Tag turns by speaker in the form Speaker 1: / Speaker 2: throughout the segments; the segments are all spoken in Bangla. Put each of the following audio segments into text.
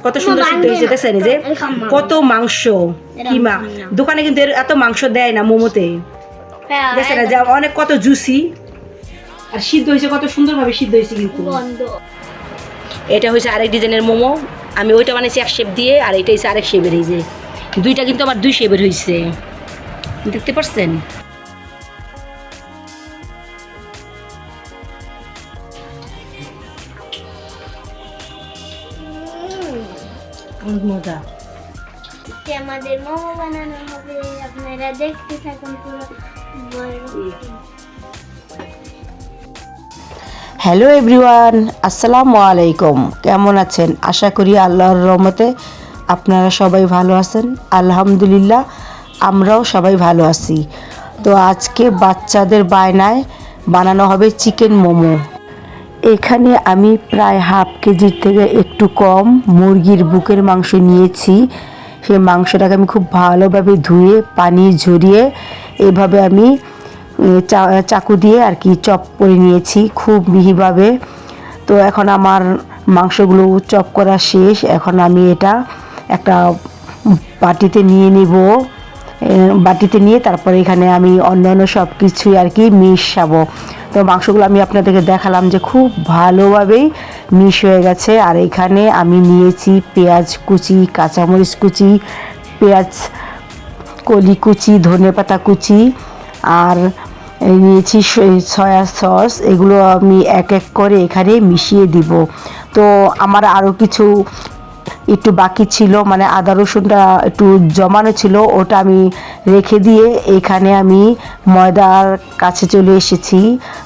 Speaker 1: কত সুন্দর সিদ্ধ হয়েছে, দেখছেন এই যে কত মাংস। কিমা দোকানে কিন্তু এত মাংস দেয় না মোমোতে, দেখছেন না যে অনেক কত জুসি আর সিদ্ধ হয়েছে, কত সুন্দরভাবে সিদ্ধ হয়েছে। কিন্তু এটা হয়েছে আরেক ডিজাইনের মোমো, আমি ওইটা বানিয়েছি এক শেপ দিয়ে, আর এটা হচ্ছে আরেক শেপের। এই যে দুইটা কিন্তু আমার দুই শেপের হয়েছে, দেখতে পাচ্ছেন। মজা।
Speaker 2: আমাদের মোমো বানানো হবে, আপনারা দেখতে থাকুন পুরো।
Speaker 1: হ্যালো এভরিওয়ান, আসসালামু আলাইকুম। কেমন আছেন? আশা করি আল্লাহর রহমতে আপনারা সবাই ভালো আছেন। আলহামদুলিল্লাহ আমরাও সবাই ভালো আছি। তো আজকে বাচ্চাদের বায়নায় বানানো হবে চিকেন মোমো। এখানে আমি প্রায় হাফ কেজির থেকে একটু কম মুরগির বুকের মাংস নিয়েছি। সেই মাংসটাকে আমি খুব ভালোভাবে ধুয়ে পানি ঝরিয়ে এভাবে আমি চাকু দিয়ে আর কি চপ করে নিয়েছি খুব মিহিভাবে। তো এখন আমার মাংসগুলো চপ করা শেষ। এখন আমি এটা একটা বাটিতে নিয়ে নিব। বাটিতে নিয়ে তারপরে এখানে আমি অন্যান্য সব কিছুই আর কি মিশাবো। তো মাংসগুলো আমি আপনাদেরকে দেখালাম যে খুব ভালোভাবেই মিশ হয়ে গেছে। আর এখানে আমি নিয়েছি পেঁয়াজ কুচি, কাঁচামরিচ কুচি, পেঁয়াজ কলি কুচি, ধনেপাতা কুচি, আর নিয়েছি সয়া সস। এগুলো আমি এক এক করে এখানে মিশিয়ে দিব। তো আমার আরও কিছু একটু বাকি ছিল, মানে আদা রসুনটা একটু জমানো ছিল, ওটা আমি রেখে দিয়ে এখানে আমি ময়দার কাছে চলে এসেছি।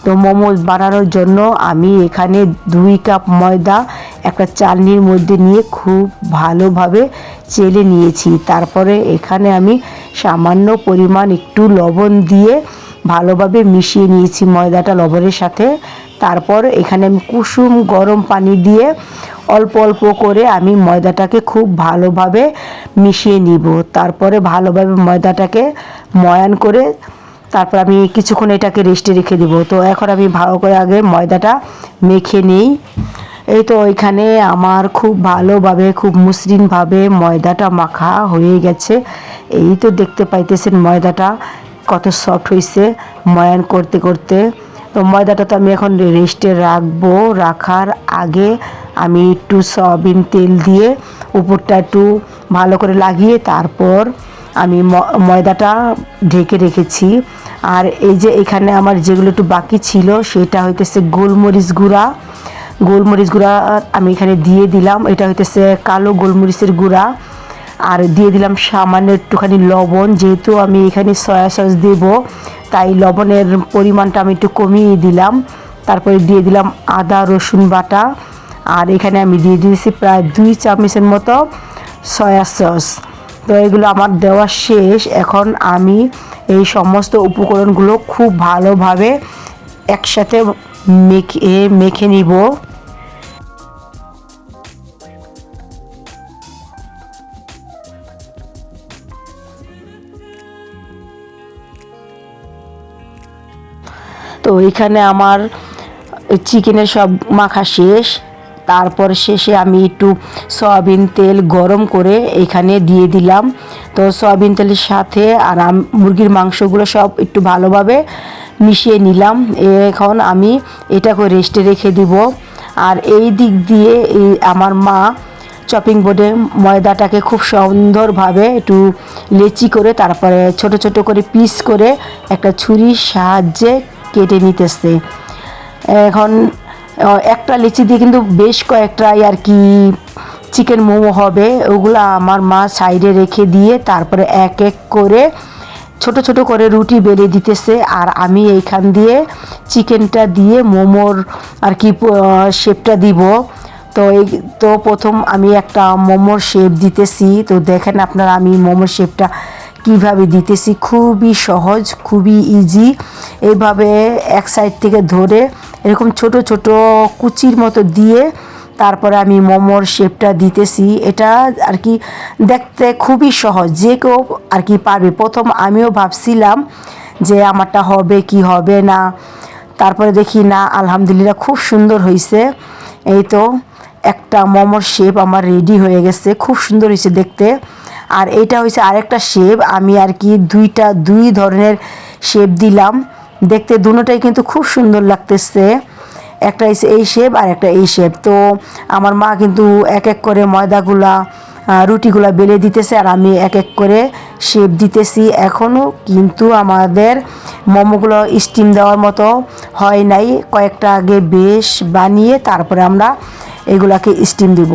Speaker 1: তো মোমো বানানোর জন্য আমি এখানে 2 কাপ ময়দা একটা চালনির মধ্যে নিয়ে খুব ভালোভাবে চেলে নিয়েছি। তারপরে এখানে আমি সামান্য পরিমাণ একটু লবণ দিয়ে ভালোভাবে মিশিয়ে নিয়েছি ময়দাটা লবণের সাথে। তারপর এখানে আমি কুসুম গরম পানি দিয়ে অল্প অল্প করে আমি ময়দাটাকে খুব ভালোভাবে মিশিয়ে নিব। তারপরে ভালোভাবে ময়দাটাকে ময়ান করে তারপর আমি কিছুক্ষণ এটাকে রেস্টে রেখে দেব। তো এখন আমি ভালো করে আগে ময়দাটা মেখে নিই। এই তো এখানে আমার খুব ভালোভাবে খুব মসৃণভাবে ময়দাটা মাখা হয়ে গেছে। এই তো দেখতে পাইতেছেন ময়দাটা কত সফট হয়েছে ময়ান করতে করতে। তো ময়দাটা তো আমি এখন রেস্টে রাখবো। রাখার আগে আমি একটু সয়াবিন তেল দিয়ে উপরটা একটু ভালো করে লাগিয়ে তারপর আমি ময়দাটা ঢেকে রেখেছি। আর এই যে এখানে আমার যেগুলো একটু বাকি ছিল সেটা হইতেছে গোলমরিচ গুঁড়া। গোলমরিচ গুঁড়া আমি এখানে দিয়ে দিলাম, এটা হইতেছে কালো গোলমরিচের গুঁড়া। আর দিয়ে দিলাম সামান্য একটুখানি লবণ, যেহেতু আমি এখানে সয়া সস দেব তাই লবণের পরিমাণটা আমি একটু কমিয়ে দিলাম। তারপরে দিয়ে দিলাম আদা রসুন বাটা। আর এখানে আমি দিয়ে দিয়েছি প্রায় 2 চামচের মতো সয়া সস। তো এগুলো আমার দেওয়া শেষ। এখন আমি এই সমস্ত উপকরণগুলো খুব ভালোভাবে একসাথে মেখে নিব। তো এখানে আমার চিকেনের সব মাখা শেষ। তারপর শেষে আমি একটু সয়াবিন তেল গরম করে এখানে দিয়ে দিলাম। তো সয়াবিন তেলের সাথে আর মুরগির মাংসগুলো সব একটু ভালোভাবে মিশিয়ে নিলাম। এখন আমি এটাকে রেস্টে রেখে দিব। আর এই দিক দিয়ে আমার মা চপিং বোর্ডে ময়দাটাকে খুব সুন্দরভাবে একটু লেচি করে তারপরে ছোট ছোট করে পিস করে একটা ছুরির সাহায্যে কেটে নিতেছে। এখন একটা লিচি দিয়ে কিন্তু বেশ কয়েকটাই আর কি চিকেন মোমো হবে। ওগুলো আমার মা সাইডে রেখে দিয়ে তারপরে এক এক করে ছোট ছোট করে রুটি বেলে দিতেছে। আর আমি এইখান দিয়ে চিকেনটা দিয়ে মোমোর আর কি শেপটা দিব। তো প্রথম আমি একটা মোমোর শেপ দিতেছি। তো দেখেন আপনারা আমি মোমোর শেপটা কিভাবে দিতেছি, খুবই সহজ, খুবই ইজি। এইভাবে এক সাইড থেকে ধরে এরকম ছোট ছোট কুচির মতো দিয়ে তারপরে আমি মোমোর শেপটা দিতেছি। এটা আর কি দেখতে খুবই সহজ, যে কেউ আর কি পারবে। প্রথম আমিও ভাবছিলাম যে আমারটা হবে কি হবে না, তারপরে দেখি না আলহামদুলিল্লাহ খুব সুন্দর হয়েছে। এই তো একটা মোমোর শেপ আমার রেডি হয়ে গেছে, খুব সুন্দর হয়েছে দেখতে। আর এটা হয়েছে আরেকটা শেপ, আমি আর কি দুই ধরনের শেপ দিলাম, দেখতে দুটোটাই কিন্তু খুব সুন্দর লাগতেছে। একটা হচ্ছে এই শেপ আর একটা এই শেপ। তো আমার মা কিন্তু এক এক করে ময়দাগুলা রুটিগুলা বেলে দিতেছে আর আমি এক এক করে শেপ দিতেছি। এখনও কিন্তু আমাদের মোমোগুলো স্টিম দেওয়ার মতো হয় নাই, কয়েকটা আগে বেশ বানিয়ে তারপরে আমরা এগুলাকে স্টিম দিব।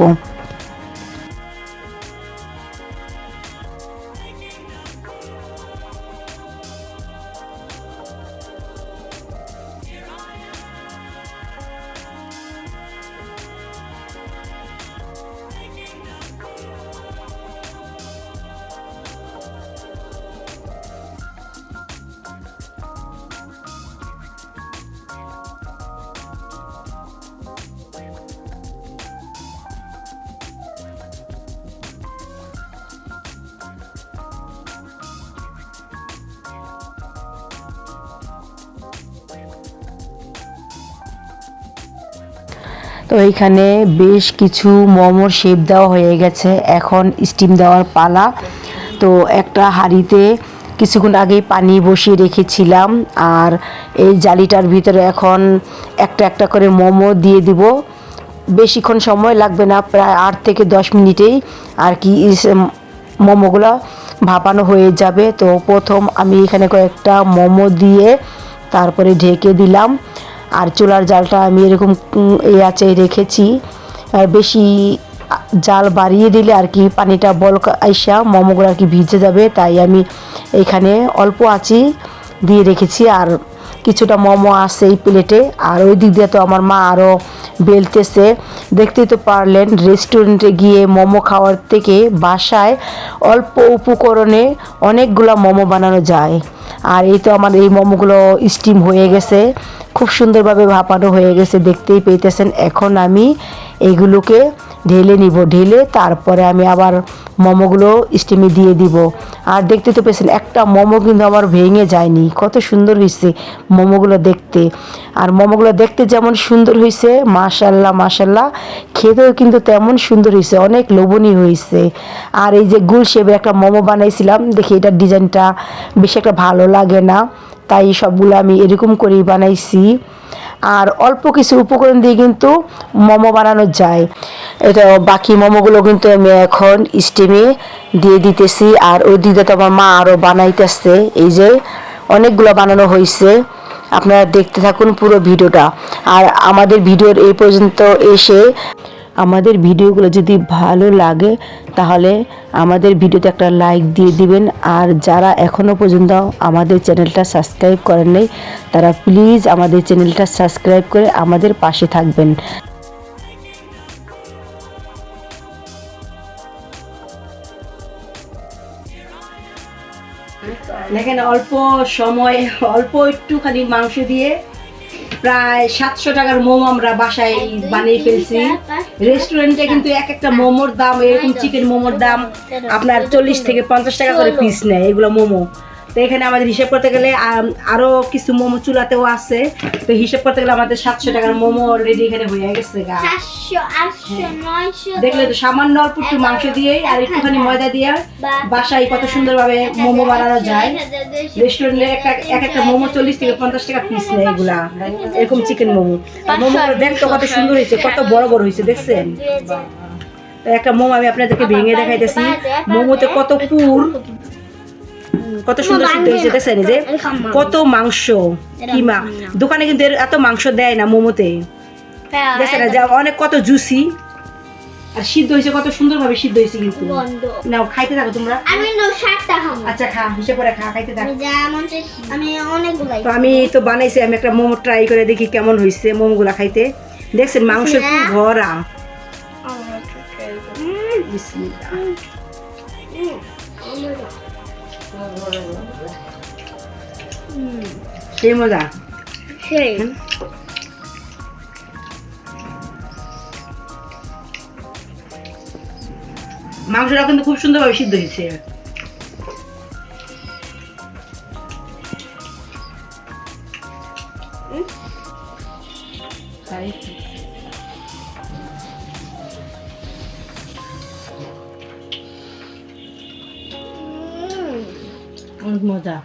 Speaker 1: তো এইখানে বেশ কিছু মোমোর শেপ দেওয়া হয়ে গেছে, এখন স্টিম দেওয়ার পালা। তো একটা হাঁড়িতে কিছুক্ষণ আগেই পানি বসিয়ে রেখেছিলাম, আর এই জালিটার ভিতরে এখন একটা একটা করে মোমো দিয়ে দিব। বেশিক্ষণ সময় লাগবে না, প্রায় 8 থেকে 10 মিনিটেই আর কি মোমোগুলো ভাপানো হয়ে যাবে। তো প্রথম আমি এখানে কয়েকটা মোমো দিয়ে তারপরে ঢেকে দিলাম। আর চুলার জালটা আমি এরকম এই আঁচে রেখেছি, আর বেশি জাল বাড়িয়ে দিলে আর কি পানিটা বলক আইসা মোমোগুলো আর কি ভিজে যাবে, তাই আমি এখানে অল্প আঁচি দিয়ে রেখেছি। আর কিছুটা মোমো আছে এই প্লেটে, আর ওই দিক দিয়ে তো আমার মা আরও বেলতেছে। দেখতেই তো পারলেন, রেস্টুরেন্টে গিয়ে মোমো খাওয়ার থেকে বাসায় অল্প উপকরণে অনেকগুলো মোমো বানানো যায়। আর এই তো আমার এই মোমোগুলো স্টিম হয়ে গেছে, খুব সুন্দরভাবে ভাপানো হয়ে গেছে, দেখতেই পেতেছেন। এখন আমি এইগুলোকে ঢেলে নিব, ঢেলে তারপরে আমি আবার মোমোগুলো স্টিমে দিয়ে দিব। আর দেখতে তো পেয়েছেন একটা মোমো কিন্তু আমার ভেঙে যায়নি, কত সুন্দর হয়েছে মোমোগুলো দেখতে। আর মোমোগুলো দেখতে যেমন সুন্দর হয়েছে, মাশাল্লাহ মাশাল্লাহ, খেতেও কিন্তু তেমন সুন্দর হয়েছে, অনেক লোভনীয় হয়েছে। আর এই যে গুল শেপে একটা মোমো বানাইছিলাম, দেখি এটার ডিজাইনটা বেশি একটা ভালো লাগে না, তাই সবগুলো আমি এরকম করেই বানাইছি। আর অল্প কিছু উপকরণ দিয়ে কিন্তু মোমো বানানো যায়। এটা বাকি মোমোগুলো কিন্তু আমি এখন স্টিমে দিয়ে দিতেছি। আর ওই দিকে তো আমার মা আরও বানাইতেছে, এই যে অনেকগুলো বানানো হয়েছে। আপনারা দেখতে থাকুন পুরো ভিডিওটা। আর আমাদের ভিডিওর এই পর্যন্ত এসে আমাদের ভিডিওগুলো যদি ভালো লাগে তাহলে আমাদের ভিডিওতে একটা লাইক দিয়ে দিবেন। আর যারা এখনও পর্যন্ত আমাদের চ্যানেলটা সাবস্ক্রাইব করেন নাই, তারা প্লিজ আমাদের চ্যানেলটা সাবস্ক্রাইব করে আমাদের পাশে থাকবেন।
Speaker 3: দেখেন অল্প সময় অল্প একটুখানি মাংস দিয়ে প্রায় 700 টাকার মোমো আমরা বাসায় বানিয়ে ফেলছি। রেস্টুরেন্টে কিন্তু এক একটা মোমোর দাম, এরকম চিকেন মোমোর দাম আপনার 40 থেকে 50 টাকা করে পিস নেয় এগুলো মোমো। তো এখানে আমাদের হিসেব করতে গেলে আরও কিছু মোমো চুলাতেও আছে, তো হিসেব করতে গেলে আমাদের 700 টাকার মোমো অলরেডি এখানে হয়ে গেছে। দেখলে তো সামান্য অল্প একটু মাংস দিয়ে আর একটুখানি ময়দা দিয়ে বাসায় কত সুন্দরভাবে মোমো বানানো যায়। রেস্টুরেন্টে এক একটা মোমো 40 থেকে 50 টাকা পিস নেয় এগুলা, এরকম চিকেন মোমো। আর মোমোগুলো দেখতে কত সুন্দর হয়েছে, কত বড় বড় হয়েছে দেখছেন। একটা মোমো আমি আপনাদেরকে ভেঙে দেখাইতেছি, মোমোতে কত পুর, কত সুন্দর সুন্দর হয়েছে দেখছেন। যে কত মাংস, কিমা দোকানে কিন্তু এত মাংস দেয় না মোমোতে, দেখছেন যে অনেক কত জুসি। আর সিদ্ধ হয়েছে কত সুন্দর ভাবে সিদ্ধ হয়েছে। কিন্তু নাও খাইতে থাকো তোমরা। আচ্ছা খা, হিসেব করে খা, খাইতে থাকো। তো আমি তো বানাইছি, আমি একটা মোমো ট্রাই করে দেখি কেমন হয়েছে মোমোগুলা খাইতে। দেখছেন মাংসের পুরো ভরা। বিসমিল্লাহ। সেই মজা,
Speaker 2: সেই
Speaker 3: মাংসটা কিন্তু খুব সুন্দরভাবে সিদ্ধ হয়েছে। অনেক মজা।